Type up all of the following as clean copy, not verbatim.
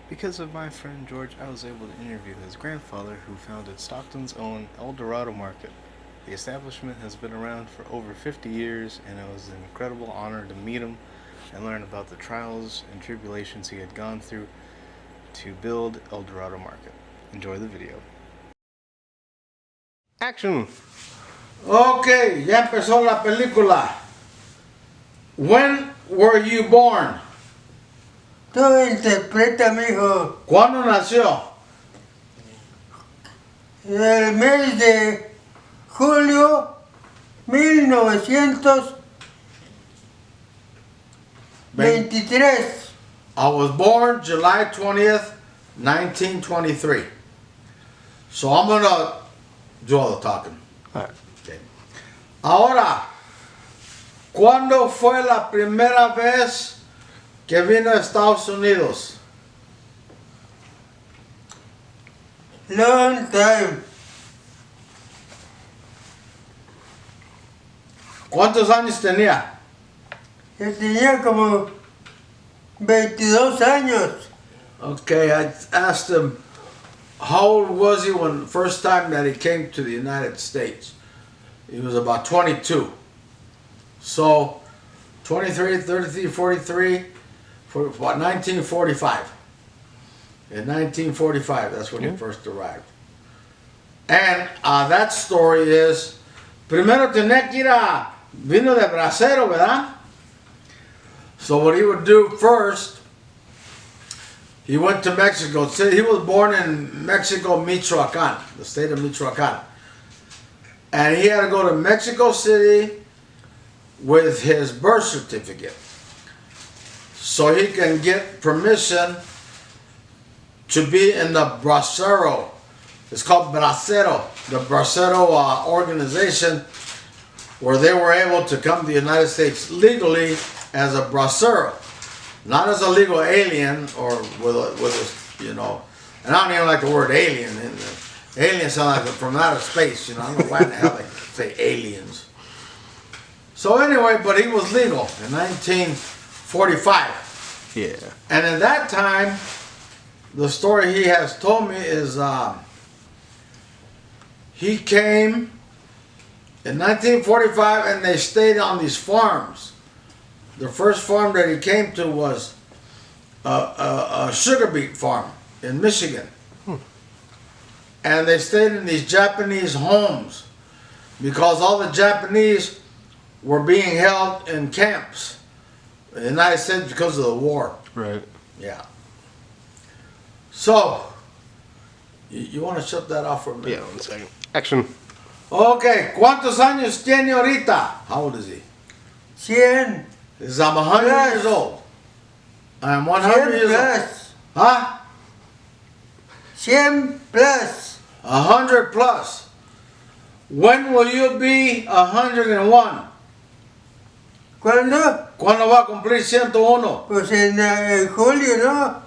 Because of my friend George, I was able to interview his grandfather, who founded Stockton's own El Dorado Market. The establishment has been around for over 50 years, and it was an incredible honor to meet him and learn about the trials and tribulations he had gone through to build El Dorado Market. Enjoy the video. Action! Ok, ya empezó la película. When were you born? Tú interpreta, mijo. ¿Cuándo nació? El mes de julio 1923. I was born July 20th, 1923. So I'm gonna do all the talking. Alright. Okay. Ahora, ¿cuándo fue la primera vez que vino a Estados Unidos? Long time. ¿Cuántos años tenía? Yo tenía como 22 años. Okay, I asked him how old was he when the first time that he came to the United States. He was about 22. So 23, 33, 43, for about 1945. In 1945, that's when he first arrived. And that story is, primero tenía que ir a, vino de bracero, ¿verdad? So what he would do first, he went to Mexico City. He was born in Mexico, Michoacan, the state of Michoacan. And he had to go to Mexico City with his birth certificate so he can get permission to be in the bracero. It's called bracero, the bracero organization, where they were able to come to the United States legally as a bracero, not as a legal alien or with a, you know, and I don't even like the word alien. Aliens sound like from outer space, you know. I don't know why in the hell they say aliens. So anyway, but he was legal in 1945. Yeah. And at that time, the story he has told me is he came in 1945 and they stayed on these farms. The first farm that he came to was a sugar beet farm in Michigan. And they stayed in these Japanese homes because all the Japanese were being held in camps in the United States because of the war. Right. Yeah. So, you want to shut that off for a minute? Yeah, 1 second. Action. Okay, ¿cuántos años tiene ahorita? How old is he? 100. He says, I'm 100 years old. I'm 100 years old. Plus. Huh? 100 plus. 100 plus. When will you be 101? ¿Cuándo? ¿Cuándo va a cumplir 101? Pues en julio, ¿no?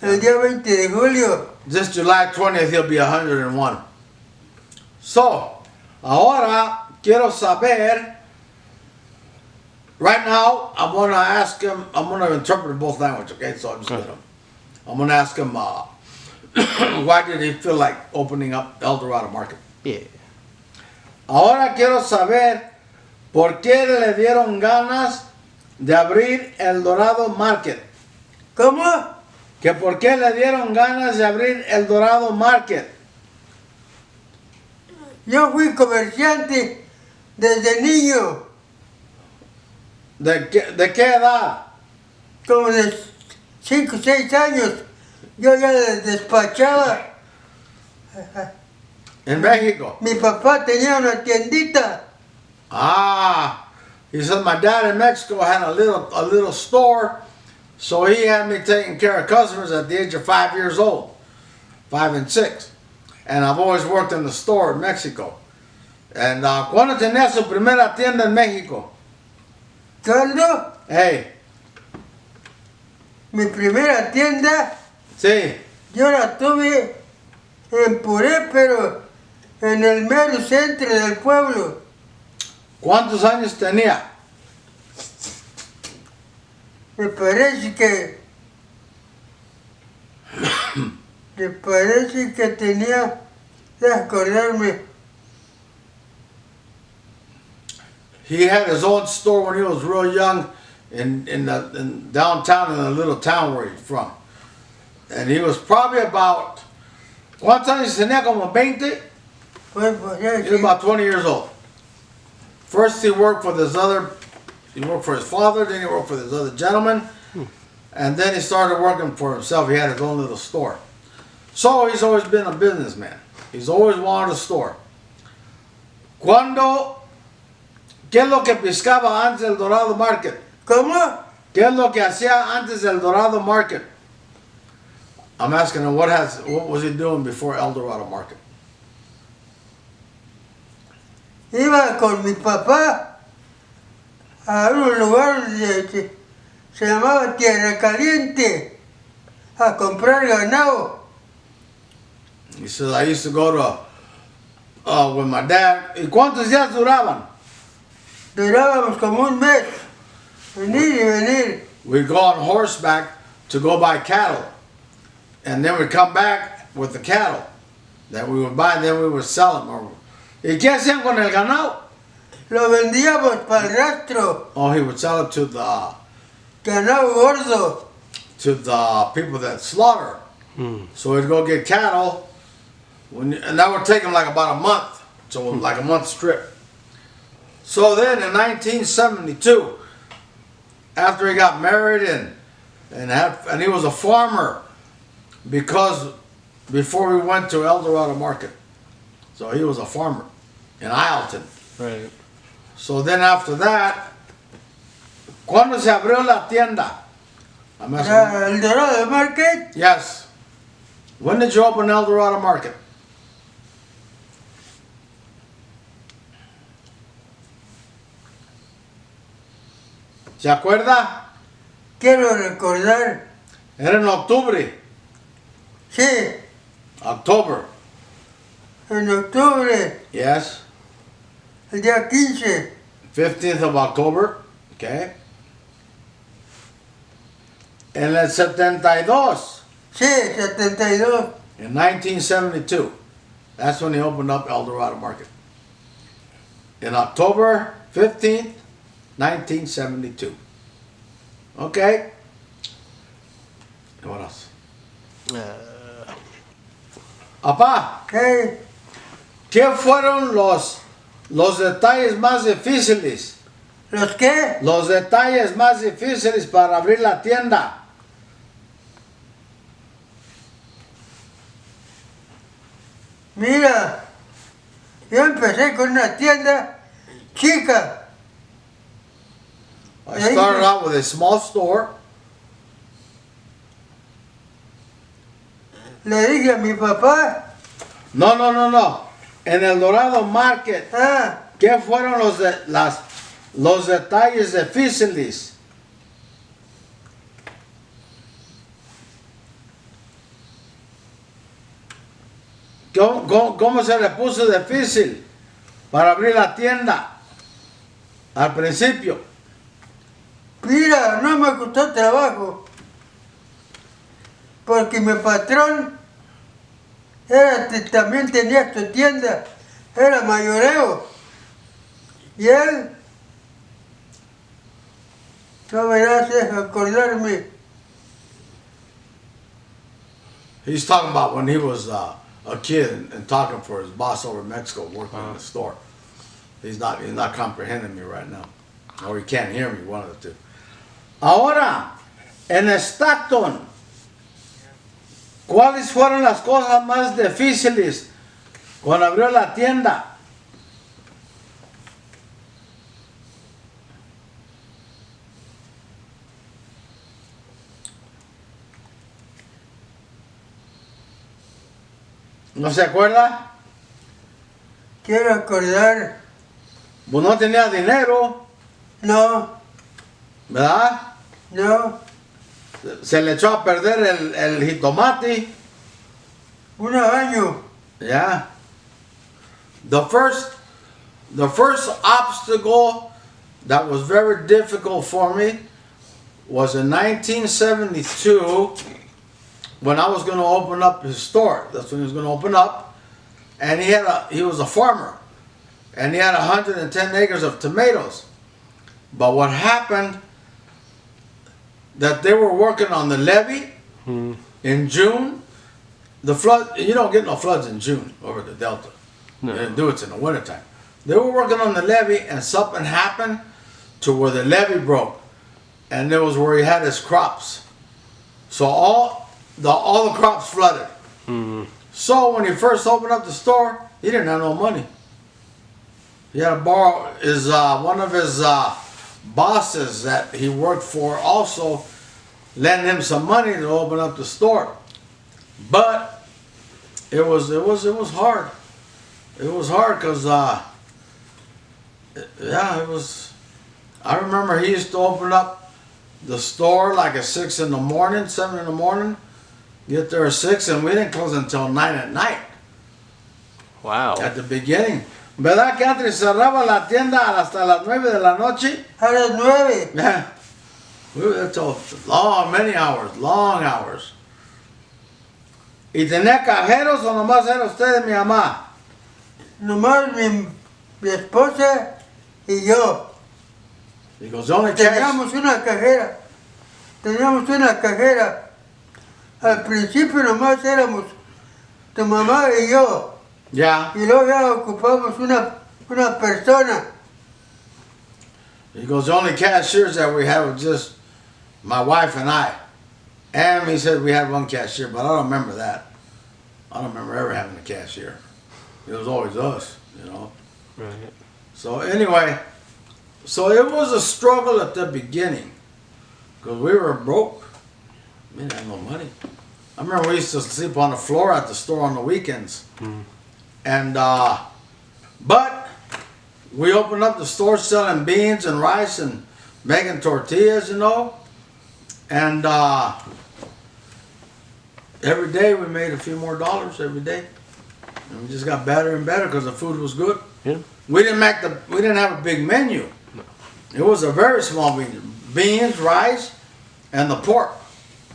El día 20 de julio. This July 20th he'll be 101. So, ahora quiero saber, right now I'm going to ask him, I'm going to interpret both languages, okay? So I'm going to ask him why did he feel like opening up El Dorado Market? Yeah. Ahora quiero saber por qué le dieron ganas de abrir El Dorado Market. ¿Cómo? Que por qué le dieron ganas de abrir El Dorado Market. Yo fui comerciante desde niño, ¿De qué edad? como de 5 o 6 años. Yo ya despachaba. En México. Mi papá tenía una tiendita. He said my dad in Mexico had a little store, so he had me taking care of customers at the age of 5 years old, 5 and 6. And I've always worked in the store in Mexico. And ¿cuándo tenía su primera tienda en México? ¿Cuándo? Hey, Mi primera tienda, sí. yo la tuve en Puré, pero en el mero centro del pueblo. ¿Cuántos años tenía? Me parece que Me parece que tenía, de acordarme, He had his own store when he was real young in downtown in a little town where he's from. And he was probably about, ¿cuántos años tenía? Como 20? pues ya He was about 20 years old. First he worked for he worked for his father, then he worked for this other gentleman, and then he started working for himself. He had his own little store. So he's always been a businessman. He's always wanted a store. ¿Qué es lo que pescaba antes del Dorado Market? ¿Cómo? ¿Qué es lo que hacía antes del Dorado Market? I'm asking him what was he doing before El Dorado Market? Iba con mi papá a un lugar que se llamaba Tierra Caliente a comprar ganado. He says, I used to go to, with my dad. ¿Y cuántos días duraban? Durábamos como un mes, venir y venir. We'd go on horseback to go buy cattle. And then we'd come back with the cattle that we would buy, and then we would sell them. ¿Y qué hacían con el ganado? Lo vendíamos para el rastro, Oh, he would sell it to the ganado gordo. people that slaughter. So we'd go get cattle, and that would take him like about a month, so like a month's trip. So then in 1972, after he got married and he was a farmer, because before we went to El Dorado Market, so he was a farmer in Ileton. Right. So then after that, ¿cuándo se abrió la tienda? I'm asking, El Dorado Market, yes. When did you open El Dorado Market? ¿Se acuerda? quiero recordar, Era en octubre. sí, October. en octubre, Yes. el día 15, 15th of October. Okay. En el 72. sí, 72. In 1972. That's when he opened up El Dorado Market. In October 15th, 1972. Okay. What else? Papá, ¿qué fueron los detalles más difíciles? ¿Los qué? Los detalles más difíciles para abrir la tienda. Mira, yo empecé con una tienda chica. I started out with a small store. Le dije a mi papá, No. En el Dorado Market, ¿qué fueron los detalles difíciles? ¿Cómo se le puso difícil para abrir la tienda al principio? mira, no me costó trabajo, porque mi patrón también tenía su tienda, era mayoreo, y él, no me haces acordarme, He's talking about when he was a kid and talking for his boss over in Mexico, working in the store. He's not comprehending me right now, or he can't hear me. One of the two. Ahora, en Stockton, ¿cuáles fueron las cosas más difíciles cuando abrió la tienda? ¿No se acuerda? quiero acordar, Pues no tenía dinero, no, ¿verdad? no, Se le echó a perder el jitomate. un año, Yeah. The first obstacle that was very difficult for me was in 1972 when I was going to open up his store. That's when he was going to open up. And he was a farmer. And he had 110 acres of tomatoes. But what happened, that they were working on the levee in June. The flood, you don't get no floods in June over the Delta. No. You do it in the wintertime. They were working on the levee and something happened to where the levee broke. And it was where he had his crops. So all the crops flooded. So when he first opened up the store, he didn't have no money. He had to borrow his one of his bosses that he worked for also lent him some money to open up the store. But it was hard. It was hard because it was. I remember he used to open up the store like at 6 in the morning, 7 in the morning. Get there at 6, and we didn't close until 9 at night. Wow. At the beginning. ¿Verdad que antes cerraba la tienda hasta las 9 de la noche? A las 9. Yeah. We were there till many hours, long hours. ¿Y tenía cajeros o nomás era usted y mi mamá? Nomás mi esposa y yo. He goes, only cash. Teníamos una cajera. Teníamos una cajera. Al principio nomás éramos tu mamá y yo. Yeah. Y luego ya ocupamos una persona. He goes, the only cashiers that we had was just my wife and I. And he said we had one cashier, but I don't remember that. I don't remember ever having a cashier. It was always us, you know. Right. So anyway, so it was a struggle at the beginning because we were broke. We didn't have no money. I remember we used to sleep on the floor at the store on the weekends. And, but we opened up the store selling beans and rice and making tortillas, you know. And every day we made a few more dollars every day. And we just got better and better because the food was good. Yeah. We didn't have a big menu. No. It was a very small menu. Beans, rice, and the pork.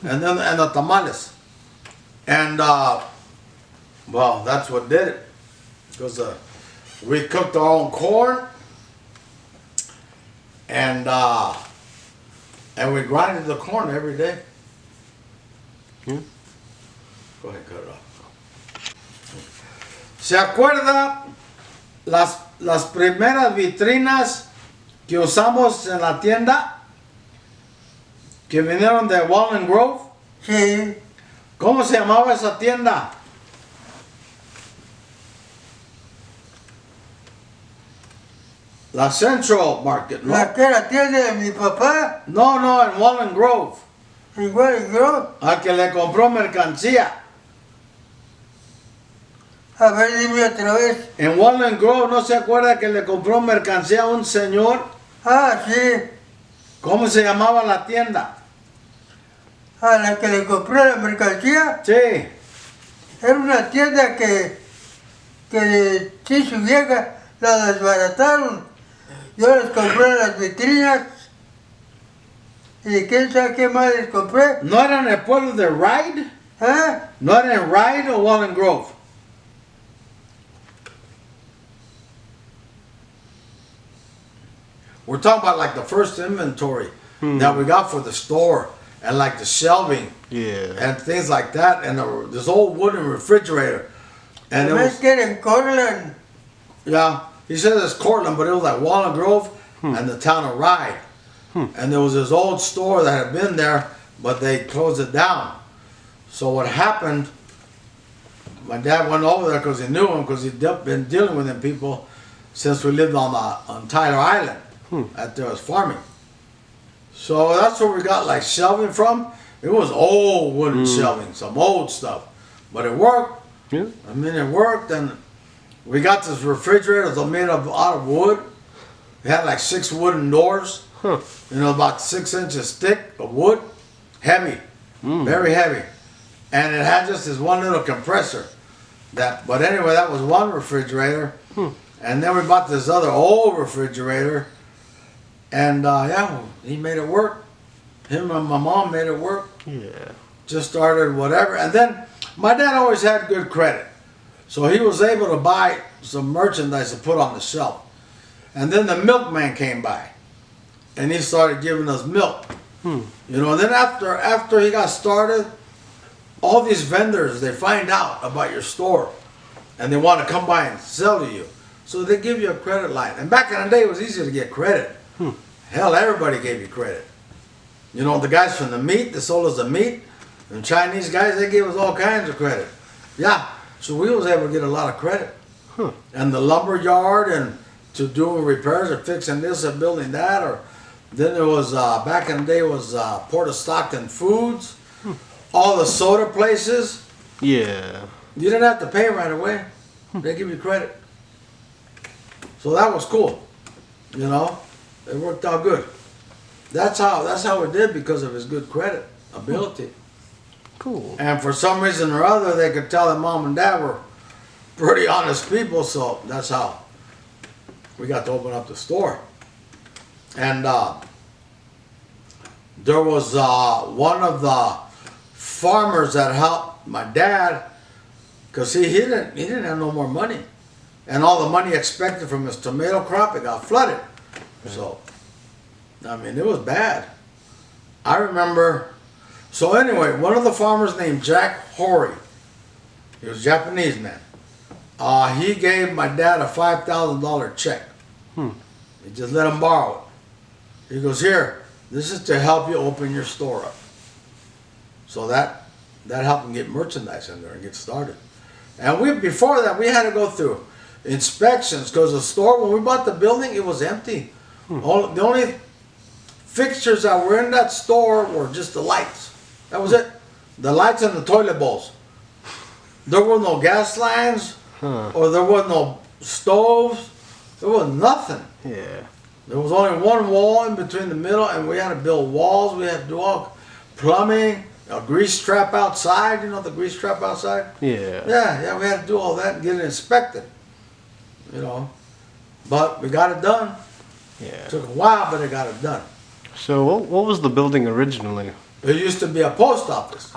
And then the tamales. And well, that's what did it. Because we cooked our own corn, and we grinded the corn every day. Yeah. Go ahead, cut it off. ¿Se acuerda las primeras vitrinas que usamos en la tienda? Que vinieron de Walnut Grove. Sí. ¿Cómo se llamaba esa tienda? La Central Market, ¿no? La que era tienda de mi papá. No, en Walnut Grove. Igual yo. Al que le compró mercancía. A ver, dime otra vez. En Walnut Grove, ¿no se acuerda que le compró mercancía a un señor? Ah, sí. ¿Cómo se llamaba la tienda? A la que le compré la mercancía. Sí. Era una tienda que sí, su vieja la desbarataron. Yo les compré las vitrinas. ¿Y quién sabe qué más les compré? ¿No era en el pueblo de Ryde? ¿Eh? ¿No era en Ryde o Walnut Grove? We're talking about like the first inventory that we got for the store and like the shelving Yeah. and things like that and this old wooden refrigerator. And it También was, que era en Cortland. yeah, he said it's Cortland, but it was like Walnut Grove and the town of Ryde. And there was this old store that had been there, but they closed it down. So what happened, my dad went over there because he knew him, because he'd been dealing with them people since we lived on Tyler Island out there was farming. So that's where we got like shelving from. It was old wooden shelving, some old stuff. But it worked. Yeah. I mean, it worked, and we got this refrigerator that was made out of wood. It had like 6 wooden doors, Huh. you know, about 6 inches thick of wood, heavy, very heavy. And it had just this one little compressor. But anyway, that was one refrigerator. And then we bought this other old refrigerator. And yeah, he made it work. Him and my mom made it work. Yeah. just started whatever. And then my dad always had good credit. So he was able to buy some merchandise to put on the shelf. And then the milkman came by. And he started giving us milk. You know, and then after he got started, all these vendors, they find out about your store. And they want to come by and sell to you. So they give you a credit line. And back in the day, it was easy to get credit. Hell, everybody gave you credit. You know, the guys from the meat, they sold us the meat. And Chinese guys, they gave us all kinds of credit. Yeah, so we was able to get a lot of credit. And the lumber yard and to doing repairs or fixing this or building that. Or then there was, back in the day, was Port of Stockton Foods. All the soda places. Yeah. You didn't have to pay right away. They give you credit. So that was cool. You know, it worked out good. That's how it did because of his good credit ability. Cool. And for some reason or other, they could tell that mom and dad were pretty honest people, so that's how we got to open up the store. And there was one of the farmers that helped my dad because he didn't have no more money, and all the money expected from his tomato crop, it got flooded. So, I mean, it was bad. I remember. So anyway, one of the farmers named Jack Horry, he was a Japanese man. He gave my dad a $5,000 check. He just let him borrow it. He goes, here, this is to help you open your store up. So that helped him get merchandise in there and get started. And before that, we had to go through inspections because the store, when we bought the building, it was empty. The only fixtures that were in that store were just the lights. That was it. The lights and the toilet bowls. There were no gas lines, or there was no stoves. There was nothing. Yeah. There was only one wall in between the middle, and we had to build walls. We had to do all plumbing, a grease trap outside. You know the grease trap outside? Yeah. Yeah, we had to do all that and get it inspected. You know, but we got it done. Yeah. It took a while, but it got it done. So what was the building originally? It used to be a post office.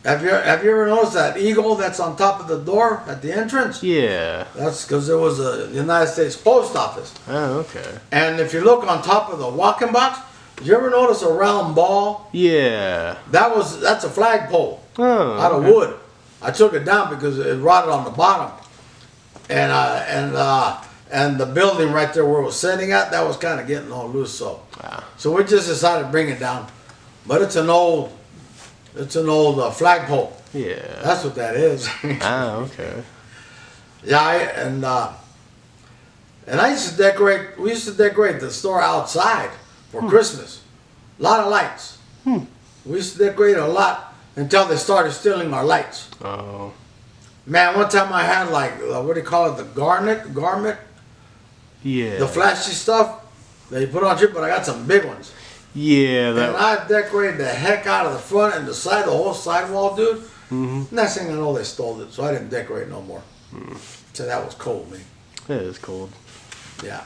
Have you ever noticed that eagle that's on top of the door at the entrance? Yeah. That's because there was a United States Post Office. Oh, okay. And if you look on top of the walk-in box, did you ever notice a round ball? Yeah. That's a flagpole Oh, out of okay. wood. I took it down because it rotted on the bottom. And the building right there where it was sitting at, that was kind of getting all loose. So we just decided to bring it down. But it's an old flagpole. Yeah. That's what that is. Okay. Yeah, and I used to decorate. We used to decorate the store outside for Christmas. A lot of lights. We used to decorate a lot until they started stealing our lights. Oh. Man, one time I had like what do you call it? The garment, Yeah. the flashy stuff that you put on chip. But I got some big ones. Yeah. And I decorated the heck out of the front and the side, the whole sidewall, dude. Next thing I know, they stole it, so I didn't decorate no more. So that was cold, man. It is cold. Yeah.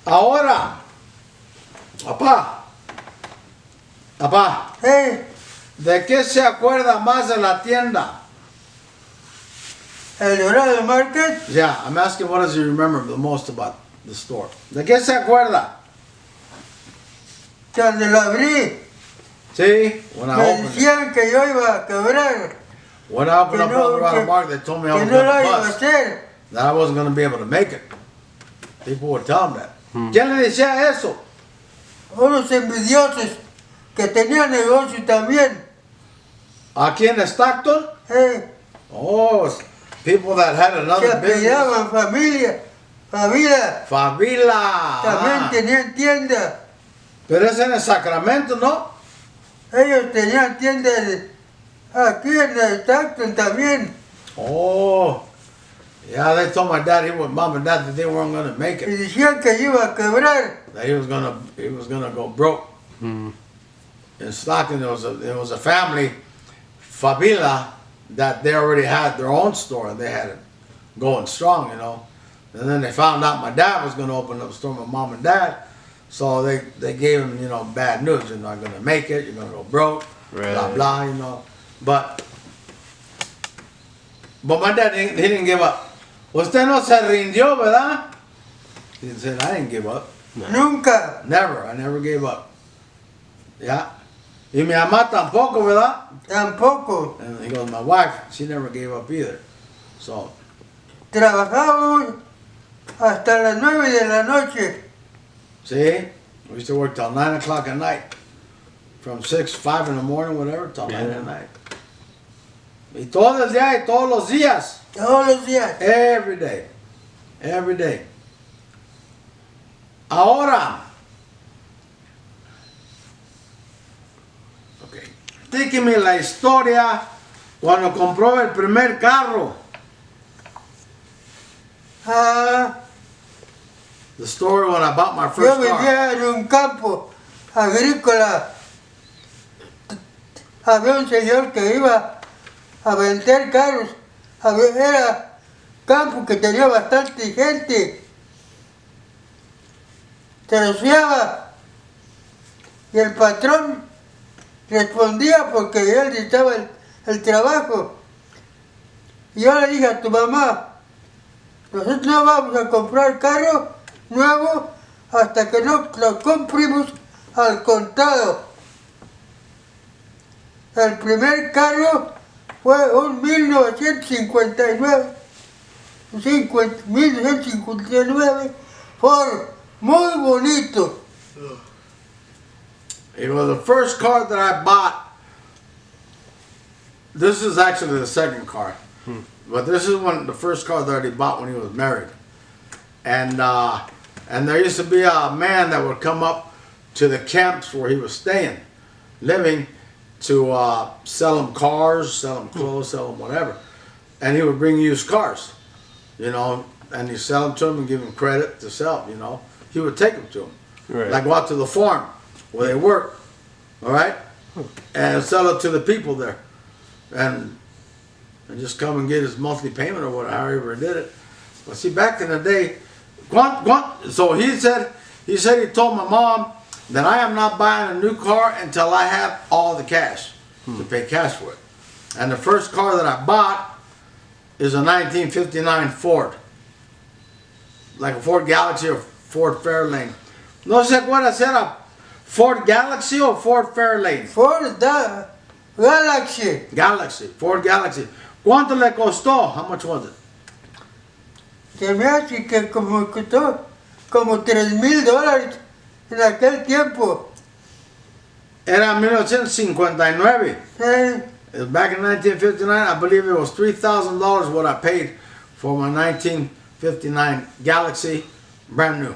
Ahora, papá, Hey, ¿de qué se acuerda más de la tienda? El Dorado Market, Yeah, I'm asking what does he remember the most about the store? ¿De qué se acuerda? cuando lo abrí, See, when I me opened it. decían que yo iba a quebrar, When I opened que up no, Dorado que, Market, they told me I que was no lo going to iba a bust. hacer. That I wasn't going to be able to make it. People would tell them that. ¿Quién le decía eso? Unos envidiosos que tenían negocio también. Aquí en Stockton? Hey, Oh, people that had se another business. apellidaban familia, Favila. también tenían tienda. Pero es en el Sacramento, ¿no? Ellos tenían tiendas aquí en el Stockton también. Oh. Yeah, they told my dad, mom and dad, that they weren't going to make Y it. decían que yo iba a quebrar. That he was gonna go broke. In Stockton, there was a family, Favila, that they already had their own store and they had it going strong, you know. And then they found out my dad was going to open up a store, my mom and dad. So they gave him, bad news. You're not going to make it. You're going to go broke. Right. blah blah, you know. But my dad he didn't give up. Usted no se rindió, ¿verdad? He said, I didn't give up. Nunca. Never, I never gave up. Yeah. Y mi mamá tampoco, ¿verdad? Tampoco. And he goes, my wife, she never gave up either. So, Trabajábamos hasta las 9 de la noche. see, we used to work till 9 o'clock at night. From 6, 5 in the morning, whatever, till 9 Yeah. at night. Y todo el día, y todos los días. Todos los días. Every day. Every day. Ahora. Ok. Dígame la historia cuando compró el primer carro. Ah, The story when I bought my yo first car. vivía en un campo agrícola. Había un señor que iba a vender carros. Era campo que tenía bastante gente. Se los fiaba. Y el patrón respondía porque él necesitaba el trabajo. Y yo le dije a tu mamá, nosotros no vamos a comprar carro nuevo hasta que no lo compremos al contado. El primer carro fue un 1959, 1959, Ford, muy bonito. It was the first car that I bought. This is actually the second car. But this is the first car that he bought when he was married. And there used to be a man that would come up to the camps where he was staying, living, to sell him cars, sell him clothes, sell him whatever. And he would bring used cars, you know, and he'd sell them to him and give him credit to sell, you know. He would take them to him. Right. Like go out to the farm where they work, all right? And sell it to the people there. And just come and get his monthly payment or whatever, however he did it. But see, back in the day, so he said he told my mom that I am not buying a new car until I have all the cash to pay cash for it. And the first car that I bought is a 1959 Ford. Like a Ford Galaxy or Ford Fairlane. No sé cuál era, Ford Galaxy or Ford Fairlane? Ford Galaxy. Galaxy, Ford Galaxy. ¿Cuánto le costó? How much was it? Se me hace que como costó como $3,000 en aquel tiempo. Era 1959. It was back in 1959. I believe it was $3,000 what I paid for my 1959 Galaxy, brand new.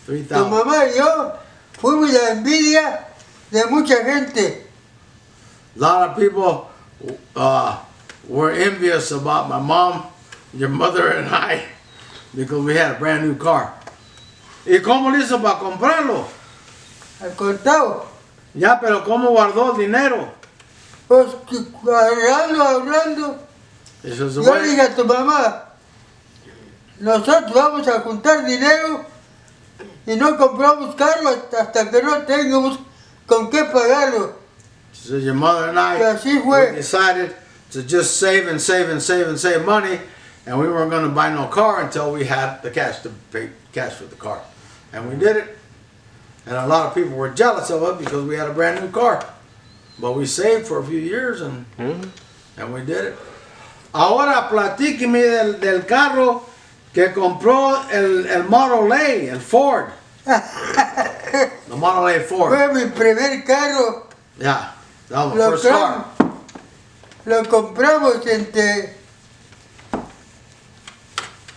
Tu 3,000. mamá y yo fuimos la envidia de mucha gente. A lot of people were envious about my mom, your mother, and I because we had a brand new car. ¿Y cómo le hizo para comprarlo? Al contado. Ya, pero ¿cómo guardó el dinero? Pues ahorrando. Eso es the Yo le way. dije a tu mamá, nosotros vamos a juntar dinero y no compramos carro hasta que no tengamos con qué pagarlo. She said, your mother and I Y así fue. we decided to just save and save and save and save money, and we weren't going to buy no car until we had the cash to pay cash for the car. And we did it. And a lot of people were jealous of it because we had a brand new car. But we saved for a few years and we did it. Ahora platíqueme del carro que compró el Model A, el Ford. The Model A Ford. Fue mi primer carro. Yeah, that was the Lo, first car. lo compramos entre...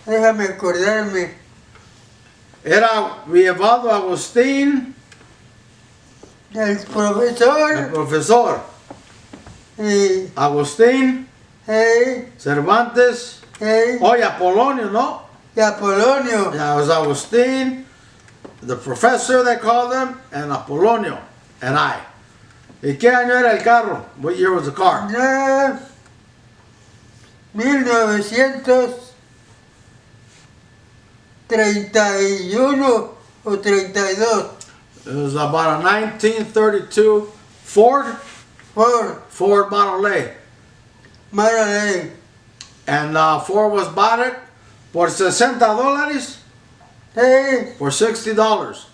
Déjame acordarme. Era Vievaldo Agustín, El el profesor profesor. y... Agustín, Cervantes, oye, Apolonio, ¿no? y Apolonio. Yeah, it was Agustín, the professor they called him, and Apolonio, and I. ¿Y qué año era el carro? What year was the car? Ya 1931 o 32. It was about a 1932 Ford Ford Model A. Model And Ford was bought it por $60, A. for $60.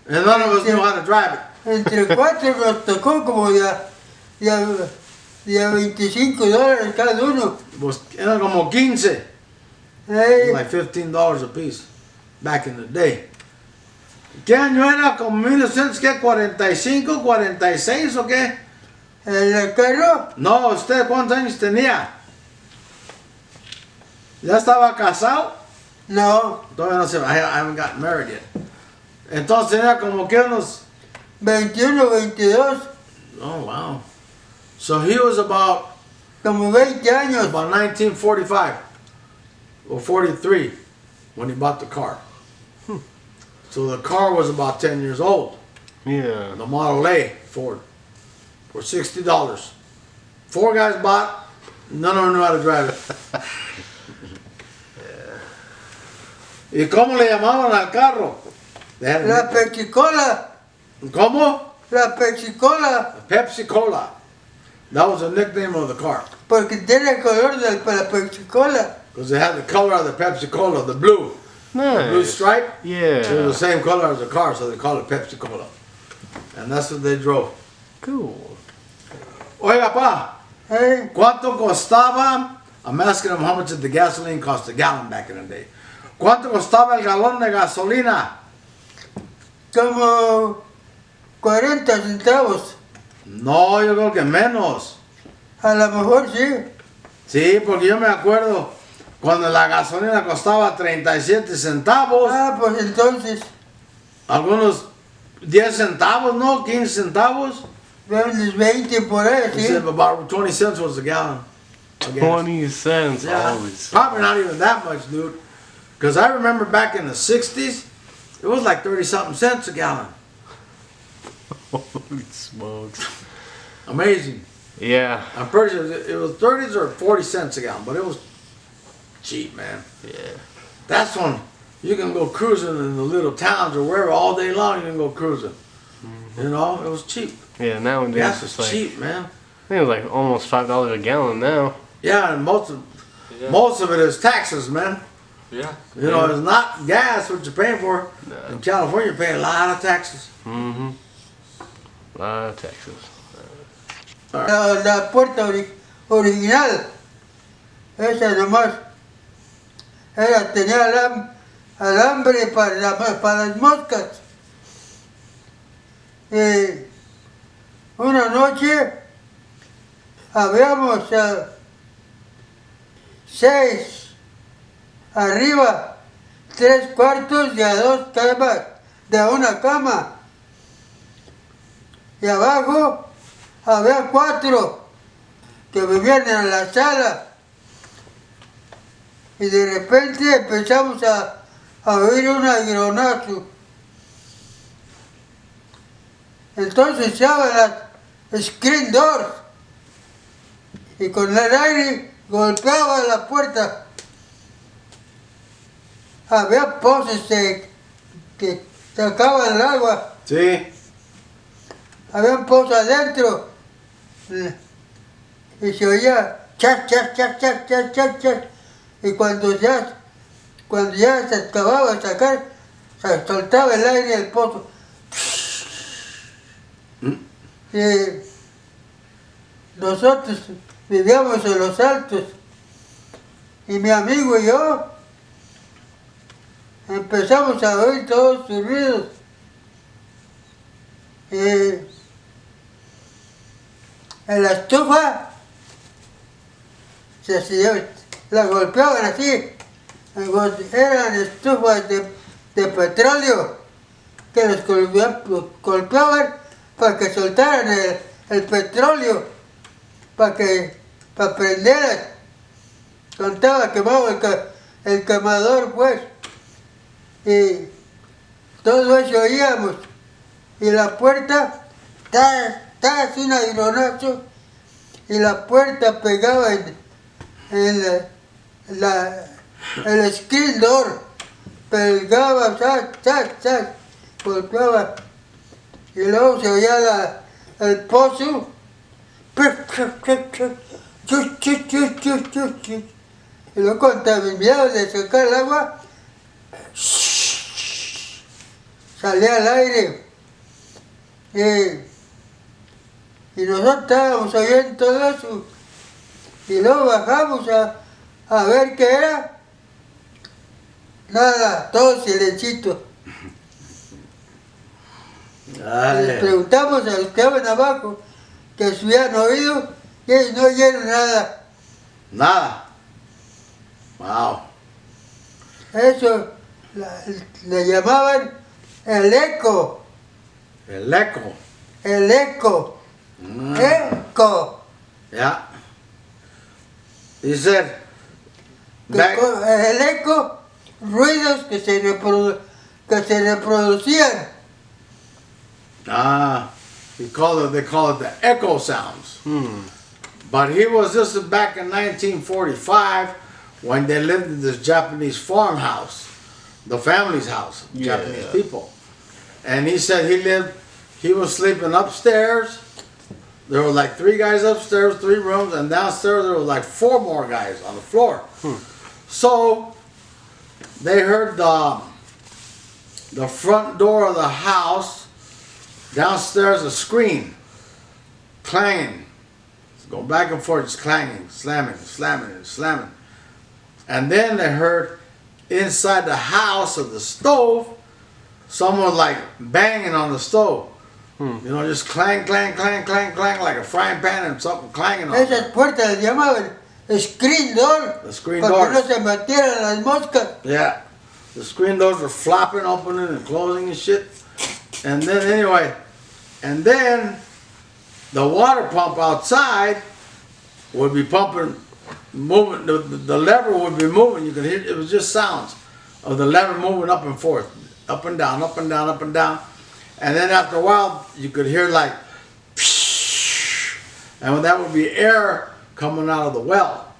And none of us knew how to drive it. Entre cuatro nos tocó como de a $25 cada uno. Era como 15. Hey, Like $15 a piece back in the day. ¿Qué año era? ¿Como 1945, 46 o qué? el carro, No, ¿usted cuántos años tenía? ¿Ya estaba casado? no, Todavía no sé, I haven't gotten married yet. Entonces tenía como que unos, 21, 22, oh wow. So he was about como 20 años. 1945 or 43 when he bought the car. So the car was about 10 years old. Yeah. The Model A Ford for $60. Four guys bought, none of them knew how to drive it. ¿Y cómo le llamaban al carro? They had a La nickname. Pepsi Cola, ¿Cómo? la Pepsi Cola, Pepsi Cola. That was the nickname of the car. porque tiene el color de la Pepsi Cola. Because they had the color of the Pepsi Cola, the blue. The blue Nice. stripe. It was Yeah. the same color as the car, so they called it Pepsi Cola. And that's what they drove. Cool. Oiga, pa, Hey, ¿cuánto costaba? I'm asking him how much did the gasoline cost a gallon back in the day. ¿Cuánto costaba el galón de gasolina? como 40 centavos. No, yo creo que menos. A lo mejor sí. Sí, porque yo me acuerdo cuando la gasolina costaba 37 centavos, Ah, pues entonces, algunos 10 centavos, ¿no? 15 centavos. unos 20 por ahí, They sí. said about 20 cents was a gallon. of gas. 20 cents. Yeah, Always. probably not even that much, dude. Because I remember back in the 60s, it was like 30 something cents a gallon. Holy smokes. Amazing. Yeah. I'm pretty sure it was 30s or 40 cents a gallon, but it was cheap, man. Yeah. That's when you can go cruising in the little towns or wherever all day long. You can go cruising. You know, it was cheap. Yeah, nowadays Gas it's was like, cheap, man. I think it's like almost $5 a gallon now. Yeah, and most of it is taxes, man. Yeah. You know, it's not gas what you're paying for. No. In California, you're paying a lot of taxes. Mm-hmm. A lot of Texas. La puerta original, esa nomás, tenía alambre para las moscas. Y una noche habíamos 6 arriba, 3 cuartos y a 2 camas, de una cama. Y abajo había 4 que vivían en la sala. Y de repente empezamos a oír un aguironazo. Entonces se abren las screen doors y con el aire golpeaba la puerta. Había pozos que sacaban el agua. Sí. Había pozos adentro. Y se oía chas, chas, chas, chas, chas, chas, chas. Y cuando ya se acababa de sacar, se soltaba el aire del pozo. Y nosotros vivíamos en los altos. Y mi amigo y yo empezamos a oír todos sus ruidos. Y en la estufa la golpeaban así. Eran estufas de petróleo que los golpeaban para que soltaran el petróleo, para prender. Estaba quemado el quemador, pues. Y todo eso oíamos. Y la puerta, está así un aguironazo, y la puerta pegaba en el screen door, pegaba, golpeaba. Y luego se oía el pozo. Y luego cuando terminaba de sacar el agua, salía al aire. Y nosotros estábamos oyendo todo eso. Y luego bajamos a ver qué era. Nada, todo silencito. Y le preguntamos a los que estaban abajo que si habían oído y ellos no oyeron nada. Nada. Wow. Eso le llamaban el eco. El eco. El eco. Eco. Yeah. He said, El eco, ruidos que se reproducían. they call it the echo sounds. But this is back in 1945 when they lived in this Japanese farmhouse, the family's house, Yeah. Japanese people. And he said he was sleeping upstairs. There were like 3 guys upstairs, 3 rooms, and downstairs there were like 4 more guys on the floor. So they heard the front door of the house, downstairs a screen, clanging. It's going back and forth, just clanging, slamming, slamming, and slamming. And then they heard inside the house of the stove, someone like banging on the stove. You know, just clang, clang, clang, clang, clang, like a frying pan and something clanging on it. Esas puertas les llamaban screen door. The screen para doors. que no se metieran las moscas. Yeah. The screen doors were flopping, opening and closing and shit. And then the water pump outside would be pumping, moving, the lever would be moving. You could hear, it was just sounds of the lever moving up and forth, up and down, up and down, up and down. And then after a while, you could hear like, and that would be air coming out of the well.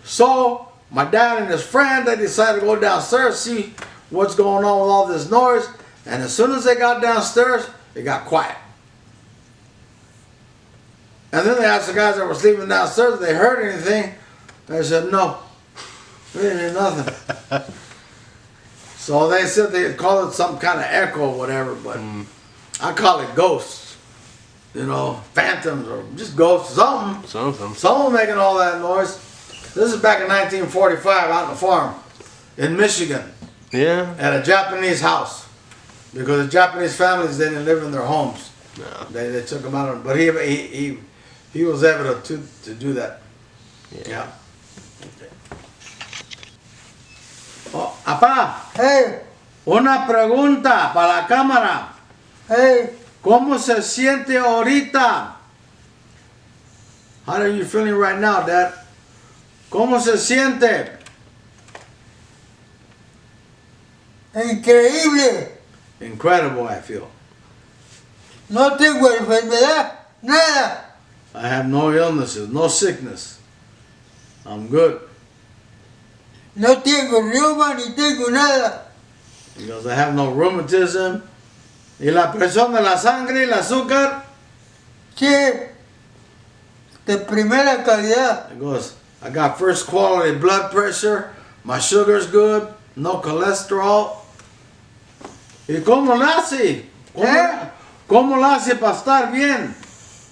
So my dad and his friend, they decided to go downstairs, see what's going on with all this noise. And as soon as they got downstairs, it got quiet. And then they asked the guys that were sleeping downstairs if they heard anything. They said, no, we didn't hear nothing. So they said they'd call it some kind of echo or whatever, but I call it ghosts. You know, phantoms or just ghosts, something. Someone making all that noise. This is back in 1945 out on the farm in Michigan. Yeah. At a Japanese house. Because the Japanese families, they didn't live in their homes. No. They took them out. But he was able to do that. Yeah. Okay. Oh, apá, Hey, una pregunta para la cámara. hey, ¿Cómo se siente ahorita? How are you feeling right now, Dad? ¿Cómo se siente? increíble. Incredible, I feel. No tengo enfermedad, nada. I have no illnesses, no sickness. I'm good. No tengo reuma ni tengo nada. Because I have no rheumatism. ¿Y la presión de la sangre, el azúcar? Sí, de primera calidad. It goes, I got first quality blood pressure. My sugar's good. No cholesterol. ¿Y cómo lo hace? ¿Cómo lo hace para estar bien?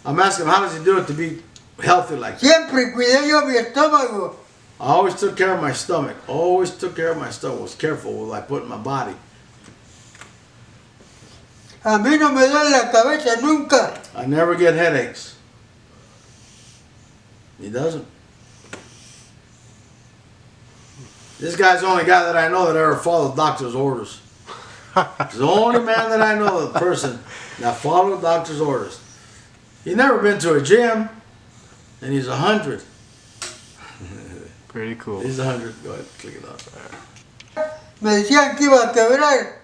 I'm asking him, how does he do it to be healthy like that? Siempre cuidé yo mi estómago. I always took care of my stomach. Always took care of my stomach. Was careful with what I put in my body. A mí no me duele la cabeza nunca. I never get headaches. He doesn't. This guy's the only guy that I know that ever followed doctor's orders. He's the only man that I know, the person that followed doctor's orders. He's never been to a gym, and he's 100. Pretty cool. He's 100. Go ahead, click it off. Me decían que iba a quebrar.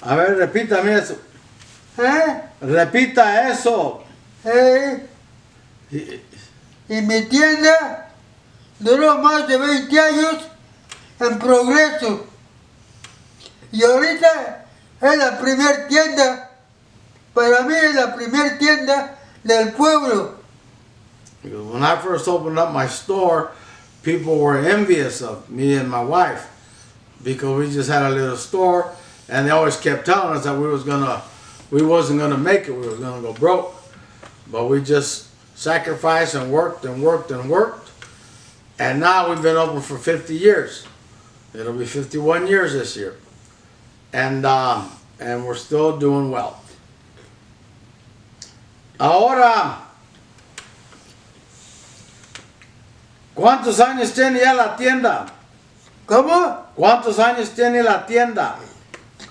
A ver, repítame eso. ¿Eh? Repita eso. Y mi tienda duró más de 20 años en progreso. Y ahorita es la primer tienda para mí es la primer tienda del pueblo. Because when I first opened up my store, people were envious of me and my wife because we just had a little store, and they always kept telling us that we wasn't gonna make it, we was gonna go broke. But we just sacrificed and worked and worked and worked, and now we've been open for 50 years. It'll be 51 years this year, and we're still doing well. Ahora, ¿cuántos años tiene ya la tienda? ¿Cómo? ¿Cuántos años tiene la tienda?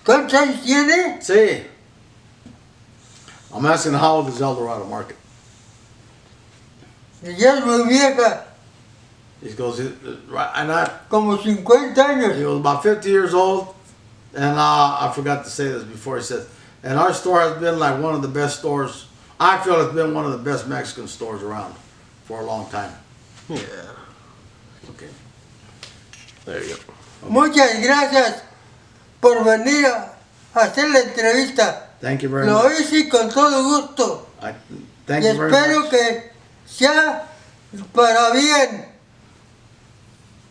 ¿Cuántos años tiene? Sí. I'm asking how old is El Dorado Market? Ya es muy vieja, He goes, right, and I, como 50 años. he was about 50 years old, and I forgot to say this before. He said, and our store has been like one of the best stores. I feel it's been one of the best Mexican stores around for a long time. Yeah. Okay. There you go. Muchas gracias por venir a hacer la entrevista. Thank you very Lo much. hice con todo gusto. Thank Y you very espero much. que sea para bien.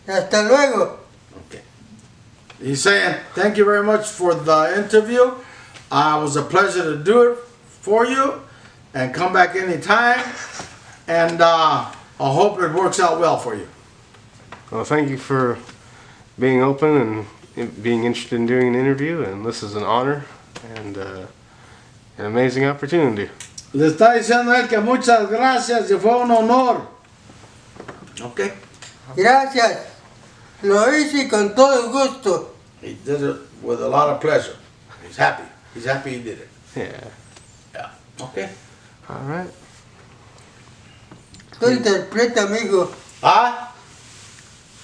Hasta luego. Okay. He's saying, thank you very much for the interview. It was a pleasure to do it for you, and come back anytime. And I hope it works out well for you. Well, thank you for being open and being interested in doing an interview, and this is an honor and an amazing opportunity. Le está diciendo él que muchas gracias y fue un honor. Okay. Gracias. Lo hice con todo gusto. He did it with a lot of pleasure. He's happy. He's happy he did it. Yeah. Yeah. Okay. All right. Tú interpreta, amigo. Ah.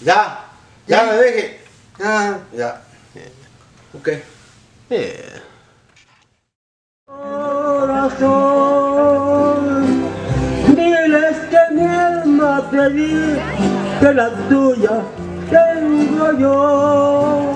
Ya. Ya le dije. Ah. Ya. Okay. Yeah. Corazón, diles que mi alma feliz, que la tuya tengo yo.